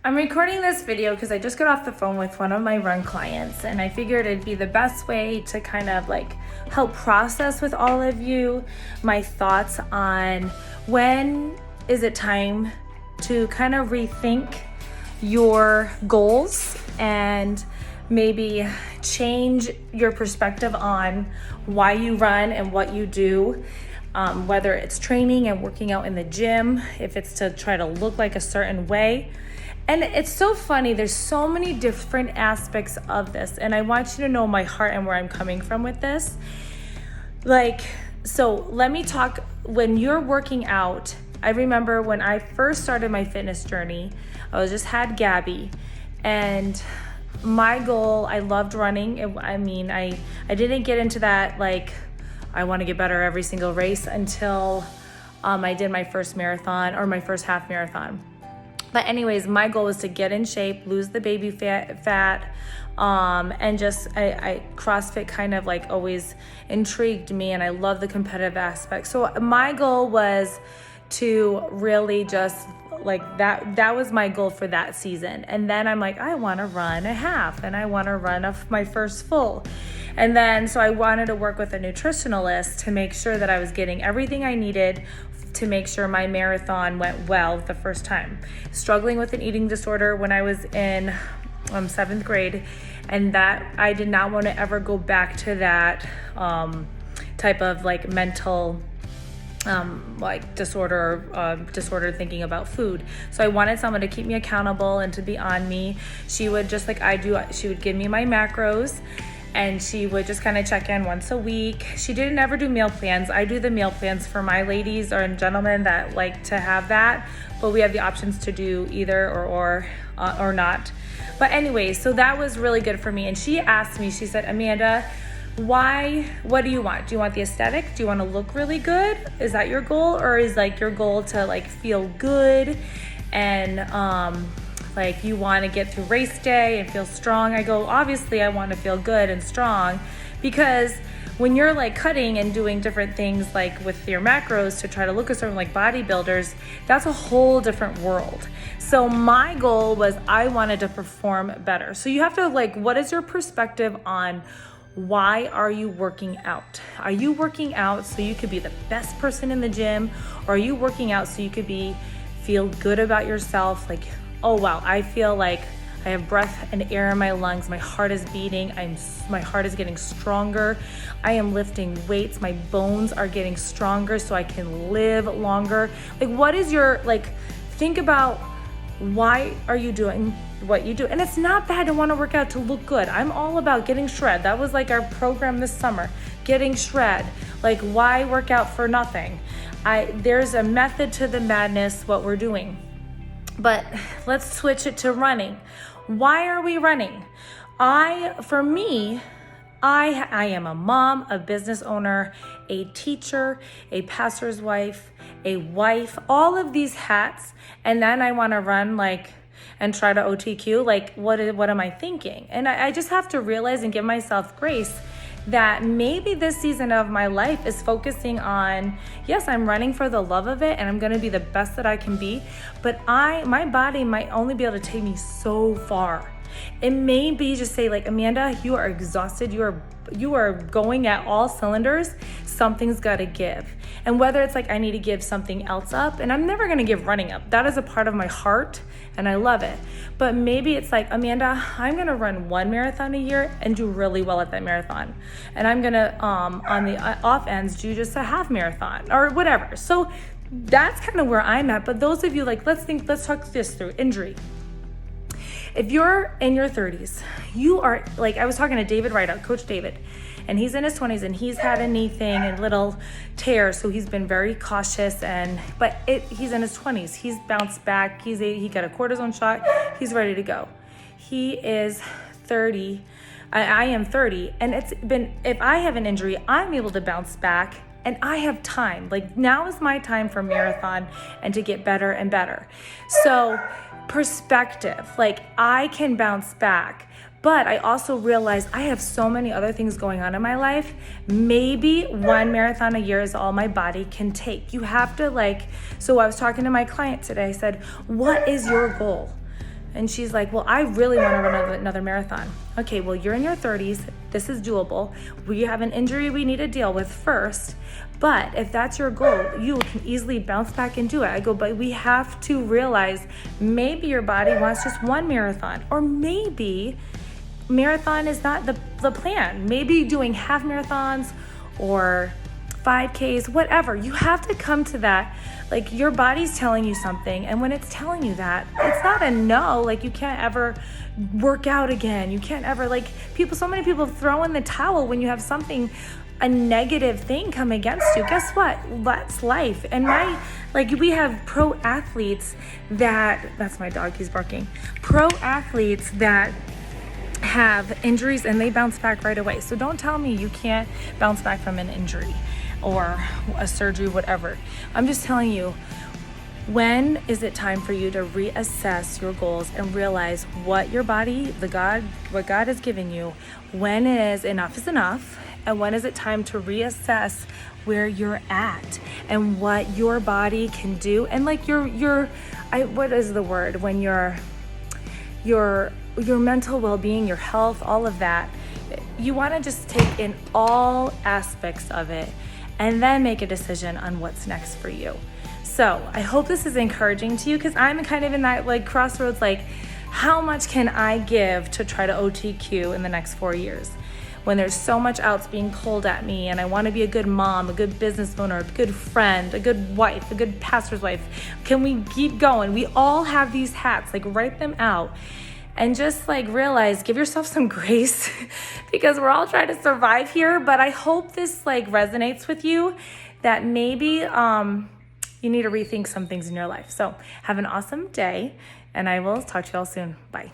I'm recording this video because I just got off the phone with one of my run clients, and I figured it'd be the best way to kind of like help process with all of you my thoughts on when is it time to kind of rethink your goals and maybe change your perspective on why you run and what you do. Whether it's training and working out in the gym, if it's to try to look like a certain way. And it's so funny, there's so many different aspects of this, and I want you to know my heart and where I'm coming from with this. So let me talk, when you're working out, I remember when I first started my fitness journey, I just had Gabby, and my goal, I loved running. I didn't get into that, like, I want to get better every single race until I did my first marathon or my first half marathon. But anyways, my goal was to get in shape, lose the baby fat, and just I CrossFit kind of like always intrigued me, and I love the competitive aspect. So my goal was to really just like that was my goal for that season. And then I'm like, I want to run a half and I want to run my first full. And then so I wanted to work with a nutritionalist to make sure that I was getting everything I needed to make sure my marathon went well the first time. Struggling with an eating disorder when I was in 7th grade, and that I did not want to ever go back to that type of like mental disorder thinking about food. So I wanted someone to keep me accountable and to be on me. She would, just like I do, she would give me my macros, and she would just kind of check in once a week. She didn't ever do meal plans. I do the meal plans for my ladies or gentlemen that like to have that, but we have the options to do either or not. But anyway, so that was really good for me. And she asked me, she said, Amanda, what do you want? Do you want the aesthetic? Do you want to look really good? Is that your goal? Or is like your goal to like feel good and like you want to get through race day and feel strong? I go, obviously I want to feel good and strong, because when you're like cutting and doing different things like with your macros to try to look a certain, like bodybuilders, that's a whole different world. So my goal was I wanted to perform better. So you have to like, what is your perspective on why are you working out? Are you working out so you could be the best person in the gym? Or are you working out so you could feel good about yourself? Like, oh wow, I feel like I have breath and air in my lungs. My heart is beating. My heart is getting stronger. I am lifting weights. My bones are getting stronger so I can live longer. Like, what is your, like, think about why are you doing what you do? And it's not bad to want to work out to look good. I'm all about getting shred. That was like our program this summer, getting shred. Like, why work out for nothing? There's a method to the madness, what we're doing. But let's switch it to running. Why are we running? I am a mom, a business owner, a teacher, a pastor's wife, a wife, all of these hats. And then I want to run and try to OTQ. Like, what am I thinking? And I just have to realize and give myself grace that maybe this season of my life is focusing on, yes, I'm running for the love of it and I'm going to be the best that I can be, but my body might only be able to take me so far. It may be just say like, Amanda, you are exhausted. You are going at all cylinders. Something's got to give. And whether it's like I need to give something else up, and I'm never going to give running up. That is a part of my heart and I love it. But maybe it's like, Amanda, I'm going to run one marathon a year and do really well at that marathon. And I'm going to, on the off ends, do just a half marathon or whatever. So that's kind of where I'm at. But those of you like, let's talk this through injury. If you're in your 30s, you are like, I was talking to David Rideout, Coach David, and he's in his 20s and he's had a knee thing and little tear. So he's been very cautious he's in his 20s. He's bounced back. He got a cortisone shot. He's ready to go. He is 30. I am 30. And if I have an injury, I'm able to bounce back and I have time. Like, now is my time for marathon and to get better and better. So perspective, like, I can bounce back. But I also realized I have so many other things going on in my life. Maybe one marathon a year is all my body can take. You have to so I was talking to my client today. I said, what is your goal? And she's like, well, I really want to run another marathon. Okay, well, you're in your 30s. This is doable. We have an injury we need to deal with first. But if that's your goal, you can easily bounce back and do it. I go, but we have to realize maybe your body wants just one marathon, or maybe marathon is not the plan. Maybe doing half marathons or 5Ks, whatever. You have to come to that. Like, your body's telling you something, and when it's telling you that, it's not a no. Like, you can't ever work out again. You can't ever, like, so many people throw in the towel when you have something, a negative thing come against you. Guess what? That's life. And we have pro athletes that's my dog, he's barking. Pro athletes that have injuries and they bounce back right away. So don't tell me you can't bounce back from an injury or a surgery, whatever. I'm just telling you, when is it time for you to reassess your goals and realize what your body, what God has given you, when is enough, and when is it time to reassess where you're at and what your body can do, and like what is the word, when your mental well-being, your health, all of that. You want to just take in all aspects of it and then make a decision on what's next for you. So I hope this is encouraging to you, because I'm kind of in that like crossroads, like, how much can I give to try to OTQ in the next 4 years when there's so much else being pulled at me, and I want to be a good mom, a good business owner, a good friend, a good wife, a good pastor's wife. Can we keep going? We all have these hats, like, write them out. And just like realize, give yourself some grace because we're all trying to survive here. But I hope this like resonates with you, that maybe you need to rethink some things in your life. So have an awesome day, and I will talk to you all soon. Bye.